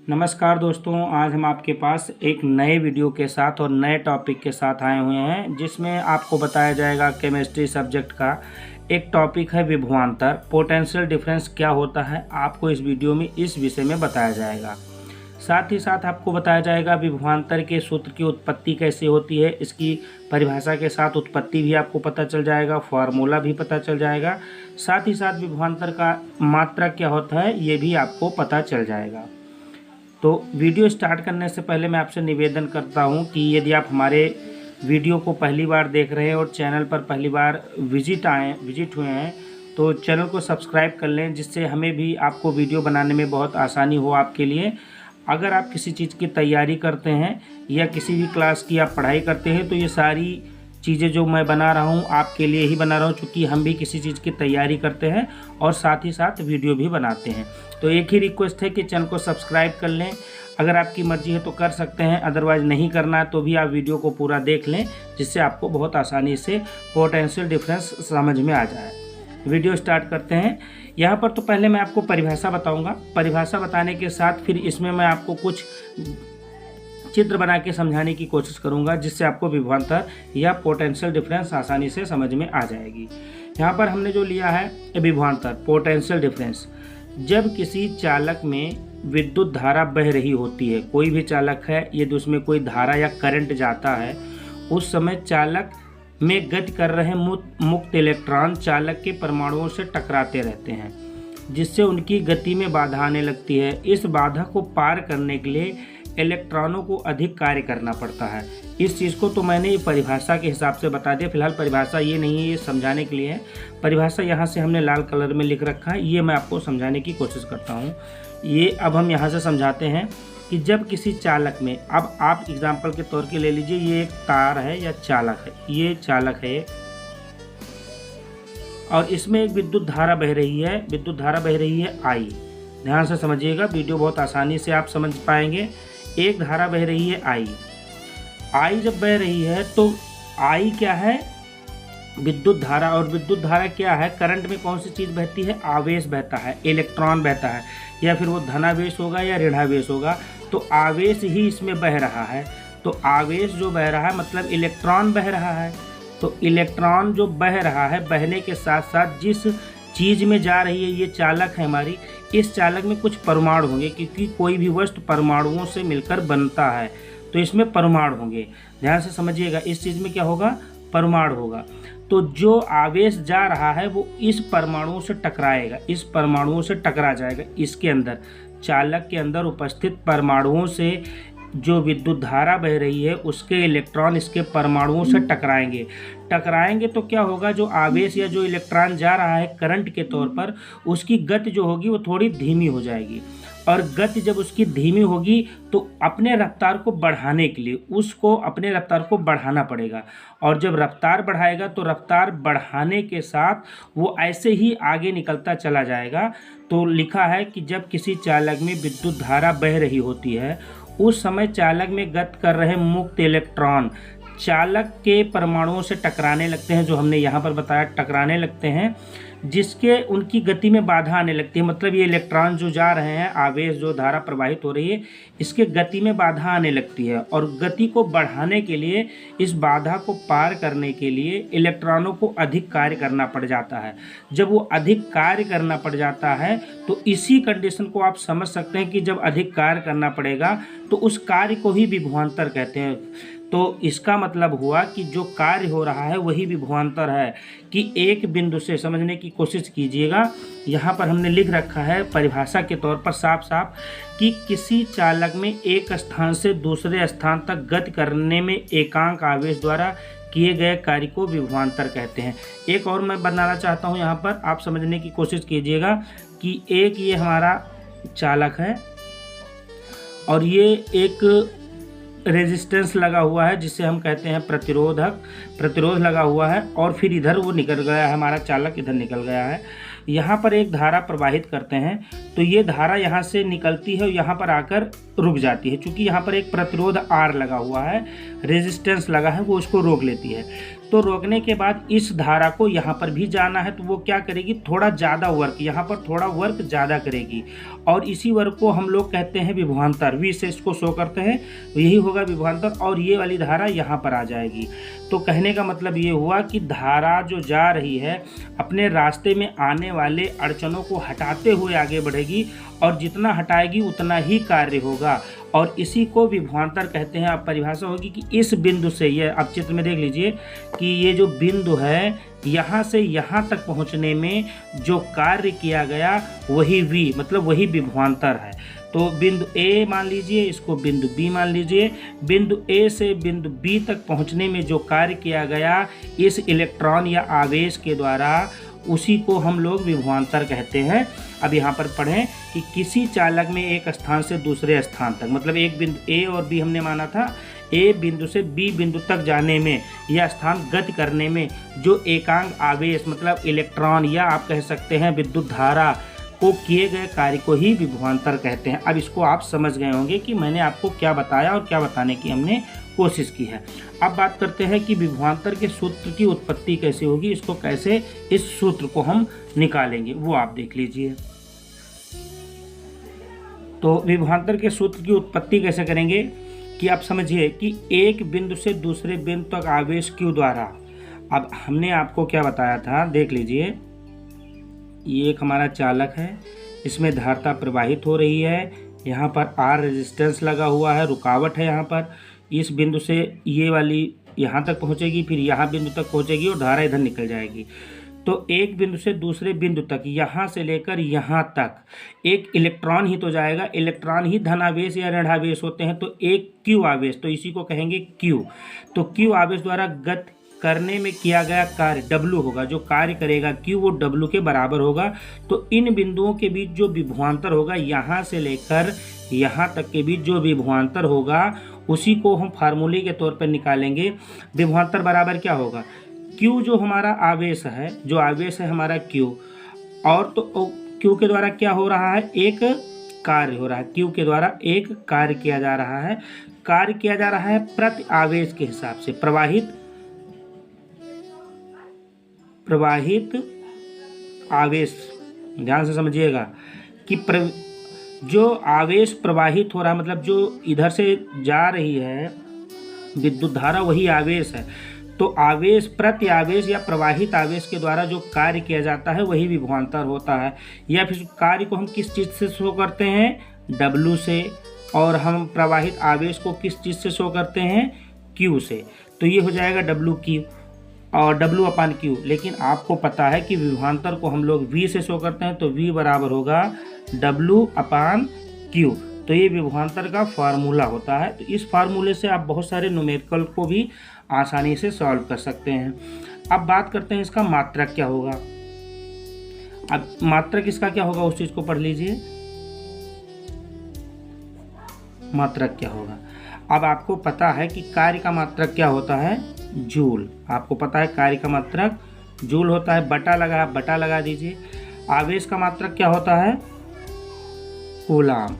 नमस्कार दोस्तों, आज हम आपके पास एक नए वीडियो के साथ और नए टॉपिक के साथ आए हुए हैं जिसमें आपको बताया जाएगा केमिस्ट्री सब्जेक्ट का एक टॉपिक है विभवांतर। पोटेंशियल डिफरेंस क्या होता है आपको इस वीडियो में इस विषय में बताया जाएगा। साथ ही साथ आपको बताया जाएगा विभवांतर के सूत्र की उत्पत्ति कैसे होती है, इसकी परिभाषा के साथ उत्पत्ति भी आपको पता चल जाएगा, फार्मूला भी पता चल जाएगा। साथ ही साथ विभवांतर का मात्रा क्या होता है ये भी आपको पता चल जाएगा। तो वीडियो स्टार्ट करने से पहले मैं आपसे निवेदन करता हूं कि यदि आप हमारे वीडियो को पहली बार देख रहे हैं और चैनल पर पहली बार विजिट हुए हैं तो चैनल को सब्सक्राइब कर लें, जिससे हमें भी आपको वीडियो बनाने में बहुत आसानी हो आपके लिए। अगर आप किसी चीज़ की तैयारी करते हैं या किसी भी क्लास की आप पढ़ाई करते हैं तो ये सारी चीज़ें जो मैं बना रहा हूँ आपके लिए ही बना रहा हूँ, चूँकि हम भी किसी चीज़ की तैयारी करते हैं और साथ ही साथ वीडियो भी बनाते हैं। तो एक ही रिक्वेस्ट है कि चैनल को सब्सक्राइब कर लें। अगर आपकी मर्ज़ी है तो कर सकते हैं, अदरवाइज़ नहीं करना है तो भी आप वीडियो को पूरा देख लें, जिससे आपको बहुत आसानी से पोटेंशियल डिफरेंस समझ में आ जाए। वीडियो स्टार्ट करते हैं। यहाँ पर तो पहले मैं आपको परिभाषा बताऊँगा। परिभाषा बताने के साथ फिर इसमें मैं आपको कुछ चित्र बना के समझाने की कोशिश करूंगा, जिससे आपको विभवांतर या पोटेंशियल डिफरेंस आसानी से समझ में आ जाएगी। यहाँ पर हमने जो लिया है विभवांतर पोटेंशियल डिफरेंस, जब किसी चालक में विद्युत धारा बह रही होती है, कोई भी चालक है, यदि उसमें कोई धारा या करंट जाता है, उस समय चालक में गति कर रहे मुक्त इलेक्ट्रॉन चालक के परमाणुओं से टकराते रहते हैं, जिससे उनकी गति में बाधा आने लगती है। इस बाधा को पार करने के लिए इलेक्ट्रॉनों को अधिक कार्य करना पड़ता है। इस चीज़ को तो मैंने परिभाषा के हिसाब से बता दिया। फिलहाल परिभाषा ये नहीं है, ये समझाने के लिए है। परिभाषा यहाँ से हमने लाल कलर में लिख रखा है, ये मैं आपको समझाने की कोशिश करता हूँ। ये अब हम यहाँ से समझाते हैं कि जब किसी चालक में, अब आप एग्जाम्पल के तौर के ले लीजिए, ये एक तार है या चालक है, ये चालक है और इसमें एक विद्युत धारा बह रही है। विद्युत धारा बह रही है आई। ध्यान से समझिएगा, वीडियो बहुत आसानी से आप समझ पाएंगे। एक धारा बह रही है आई। आई जब बह रही है तो आई क्या है? विद्युत धारा। और विद्युत धारा क्या है? करंट में कौन सी चीज़ बहती है? आवेश बहता है, इलेक्ट्रॉन बहता है, या फिर वो धनावेश होगा या ऋणावेश होगा। तो आवेश ही इसमें बह रहा है। तो आवेश जो बह रहा है मतलब इलेक्ट्रॉन बह रहा है। तो इलेक्ट्रॉन जो बह रहा है, बहने के साथ साथ जिस चीज़ में जा रही है, ये चालक है हमारी, इस चालक में कुछ परमाणु होंगे, क्योंकि कोई भी वस्तु परमाणुओं से मिलकर बनता है, तो इसमें परमाणु होंगे। ध्यान से समझिएगा, इस चीज़ में क्या होगा? परमाणु होगा। तो जो आवेश जा रहा है वो इस परमाणुओं से टकराएगा, इस परमाणुओं से टकरा जाएगा। इसके अंदर, चालक के अंदर उपस्थित परमाणुओं से जो विद्युत धारा बह रही है उसके इलेक्ट्रॉन इसके परमाणुओं से टकराएंगे तो क्या होगा? जो आवेश या जो इलेक्ट्रॉन जा रहा है करंट के तौर पर, उसकी गति जो होगी वो थोड़ी धीमी हो जाएगी। और गति जब उसकी धीमी होगी तो अपने रफ्तार को बढ़ाने के लिए उसको अपने रफ्तार को बढ़ाना पड़ेगा। और जब रफ्तार बढ़ाएगा तो रफ्तार बढ़ाने के साथ वो ऐसे ही आगे निकलता चला जाएगा। तो लिखा है कि जब किसी चालक में विद्युत धारा बह रही होती है, उस समय चालक में गति कर रहे मुक्त इलेक्ट्रॉन चालक के परमाणुओं से टकराने लगते हैं, जो हमने यहाँ पर बताया टकराने लगते हैं, जिसके उनकी गति में बाधा आने लगती है। मतलब ये इलेक्ट्रॉन जो जा रहे हैं, आवेश जो धारा प्रवाहित हो रही है, इसके गति में बाधा आने लगती है। और गति को बढ़ाने के लिए, इस बाधा को पार करने के लिए इलेक्ट्रॉनों को अधिक कार्य करना पड़ जाता है। जब वो अधिक कार्य करना पड़ जाता है तो इसी कंडीशन को आप समझ सकते हैं कि जब अधिक कार्य करना पड़ेगा तो उस कार्य को ही विभवांतर कहते हैं। तो इसका मतलब हुआ कि जो कार्य हो रहा है वही विभवांतर है। कि एक बिंदु से, समझने की कोशिश कीजिएगा, यहाँ पर हमने लिख रखा है परिभाषा के तौर पर साफ साफ कि किसी चालक में एक स्थान से दूसरे स्थान तक गति करने में एकांक आवेश द्वारा किए गए कार्य को विभवांतर कहते हैं। एक और मैं बनाना चाहता हूँ, यहाँ पर आप समझने की कोशिश कीजिएगा कि एक ये हमारा चालक है और ये एक रेजिस्टेंस लगा हुआ है जिसे हम कहते हैं प्रतिरोध लगा हुआ है। और फिर इधर वो निकल गया है, हमारा चालक इधर निकल गया है। यहाँ पर एक धारा प्रवाहित करते हैं तो ये धारा यहाँ से निकलती है और यहाँ पर आकर रुक जाती है। चूँकि यहाँ पर एक प्रतिरोध R लगा हुआ है, रेजिस्टेंस लगा है, वो उसको रोक लेती है। तो रोकने के बाद इस धारा को यहाँ पर भी जाना है, तो वो क्या करेगी, थोड़ा ज़्यादा वर्क, यहाँ पर थोड़ा वर्क ज़्यादा करेगी और इसी वर्क को हम लोग कहते हैं विभवांतर। V से इसको शो करते हैं, तो यही होगा विभवांतर और ये वाली धारा यहाँ पर आ जाएगी। तो कहने का मतलब ये हुआ कि धारा जो जा रही है अपने रास्ते में आने वाले अड़चनों को हटाते हुए आगे बढ़ेगी और जितना हटाएगी उतना ही कार्य होगा और इसी को विभवांतर कहते हैं। अब परिभाषा होगी कि इस बिंदु से, ये आप चित्र में देख लीजिए कि ये जो बिंदु है यहाँ से यहाँ तक पहुँचने में जो कार्य किया गया वही V, मतलब वही विभवांतर है। तो बिंदु A मान लीजिए, इसको बिंदु B मान लीजिए। बिंदु A से बिंदु B तक पहुँचने में जो कार्य किया गया इस इलेक्ट्रॉन या आवेश के द्वारा, उसी को हम लोग विभवांतर कहते हैं। अब यहाँ पर पढ़ें कि किसी चालक में एक स्थान से दूसरे स्थान तक, मतलब एक बिंदु A और B हमने माना था, A बिंदु से B बिंदु तक जाने में या स्थान गति करने में जो एकांक आवेश, मतलब इलेक्ट्रॉन या आप कह सकते हैं विद्युत धारा को किए गए कार्य को ही विभवांतर कहते हैं। अब इसको आप समझ गए होंगे कि मैंने आपको क्या बताया और क्या बताने की हमने कोशिश की है। अब बात करते हैं कि विभवांतर के सूत्र की उत्पत्ति कैसे होगी, इसको कैसे, इस सूत्र को हम निकालेंगे वो आप देख लीजिए। तो विभवांतर के सूत्र की उत्पत्ति कैसे करेंगे कि आप समझिए कि एक बिंदु से दूसरे बिंदु तक आवेश Q द्वारा, अब हमने आपको क्या बताया था, देख लीजिए, ये एक हमारा चालक है, इसमें धारिता प्रवाहित हो रही है, यहाँ पर R रेजिस्टेंस लगा हुआ है, रुकावट है, यहाँ पर इस बिंदु से ये वाली यहाँ तक पहुँचेगी, फिर यहाँ बिंदु तक पहुँचेगी और धारा इधर निकल जाएगी। तो एक बिंदु से दूसरे बिंदु तक, यहाँ से लेकर यहाँ तक एक इलेक्ट्रॉन ही तो जाएगा, इलेक्ट्रॉन ही धनावेश या ऋणावेश होते हैं, तो एक Q आवेश, तो इसी को कहेंगे Q। तो Q आवेश द्वारा गति करने में किया गया कार्य W होगा, जो कार्य करेगा Q वो W के बराबर होगा। तो इन बिंदुओं के बीच जो विभवांतर होगा, यहाँ से लेकर यहाँ तक के बीच जो विभवांतर होगा उसी को हम फार्मूले के तौर पर निकालेंगे। विभवांतर बराबर क्या होगा, Q जो हमारा आवेश है, जो आवेश है हमारा Q, और तो Q के द्वारा क्या हो रहा है, एक कार्य हो रहा है, Q के द्वारा एक कार्य किया जा रहा है। कार्य किया जा रहा है प्रति आवेश के हिसाब से, प्रवाहित आवेश, ध्यान से समझिएगा कि जो आवेश प्रवाहित हो रहा है, मतलब जो इधर से जा रही है विद्युत धारा वही आवेश है। तो आवेश प्रति आवेश या प्रवाहित आवेश के द्वारा जो कार्य किया जाता है वही विभवांतर होता है। या फिर कार्य को हम किस चीज़ से शो करते हैं, W से, और हम प्रवाहित आवेश को किस चीज़ से शो करते हैं, Q से। तो ये हो जाएगा WQ और W/Q। लेकिन आपको पता है कि विभवांतर को हम लोग V से शो करते हैं, तो V बराबर होगा W/Q। तो ये विभवांतर का फार्मूला होता है। तो इस फार्मूले से आप बहुत सारे न्यूमेरिकल को भी आसानी से सॉल्व कर सकते हैं। अब बात करते हैं इसका मात्रक क्या होगा। अब मात्रक इसका क्या होगा उस चीज़ को पढ़ लीजिए, मात्रक क्या होगा। अब आपको पता है कि कार्य का मात्रक क्या होता है, जूल। आपको पता है कार्य का मात्रक जूल होता है, बटा लगा दीजिए। आवेश का मात्रक क्या होता है, कूलाम।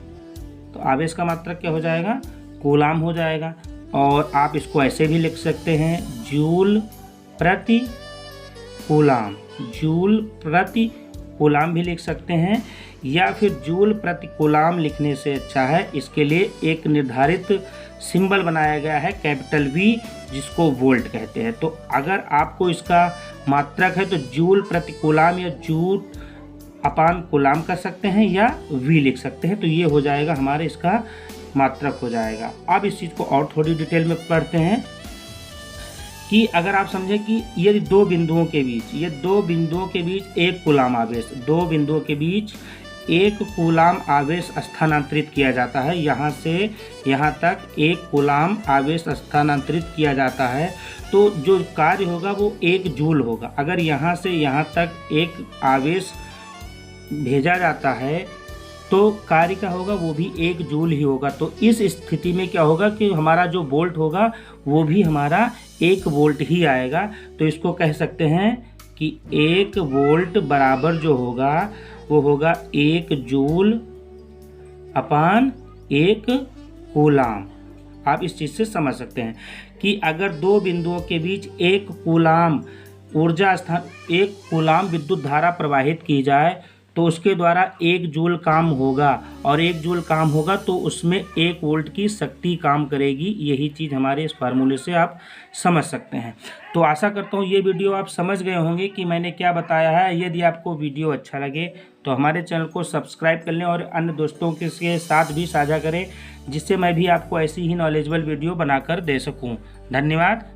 तो आवेश का मात्रक क्या हो जाएगा, कूलाम हो जाएगा। और आप इसको ऐसे भी लिख सकते हैं, जूल प्रति कूलाम, जूल प्रति कूलाम भी लिख सकते हैं। या फिर जूल प्रति कूलाम लिखने से अच्छा है, इसके लिए एक निर्धारित सिंबल बनाया गया है कैपिटल V, जिसको वोल्ट कहते हैं। तो अगर आपको इसका मात्रक है तो जूल प्रति कूलाम या जूल अपान कूलाम कर सकते हैं या V लिख सकते हैं। तो ये हो जाएगा हमारे इसका मात्रक हो जाएगा। अब इस चीज़ को और थोड़ी डिटेल में पढ़ते हैं कि अगर आप समझें कि यदि दो बिंदुओं के बीच एक कूलाम आवेश, दो बिंदुओं के बीच एक कूलाम आवेश स्थानांतरित किया जाता है, यहाँ से यहाँ तक एक कूलाम आवेश स्थानांतरित किया जाता है, तो जो कार्य होगा वो 1 जूल होगा। अगर यहाँ से यहाँ तक एक आवेश भेजा जाता है तो कार्य का होगा वो भी 1 जूल ही होगा। तो इस स्थिति में क्या होगा कि हमारा जो वोल्ट होगा वो भी हमारा 1 वोल्ट ही आएगा। तो इसको कह सकते हैं कि 1 वोल्ट बराबर जो होगा वो होगा 1 जूल अपान 1 कूलाम। आप इस चीज़ से समझ सकते हैं कि अगर दो बिंदुओं के बीच 1 कूलाम ऊर्जा स्थान 1 कूलाम विद्युत धारा प्रवाहित की जाए तो उसके द्वारा 1 जूल काम होगा, और 1 जूल काम होगा तो उसमें 1 वोल्ट की शक्ति काम करेगी। यही चीज़ हमारे इस फार्मूले से आप समझ सकते हैं। तो आशा करता हूँ ये वीडियो आप समझ गए होंगे कि मैंने क्या बताया है। यदि आपको वीडियो अच्छा लगे तो हमारे चैनल को सब्सक्राइब कर लें और अन्य दोस्तों के साथ भी साझा करें, जिससे मैं भी आपको ऐसी ही नॉलेजेबल वीडियो बनाकर दे सकूँ। धन्यवाद।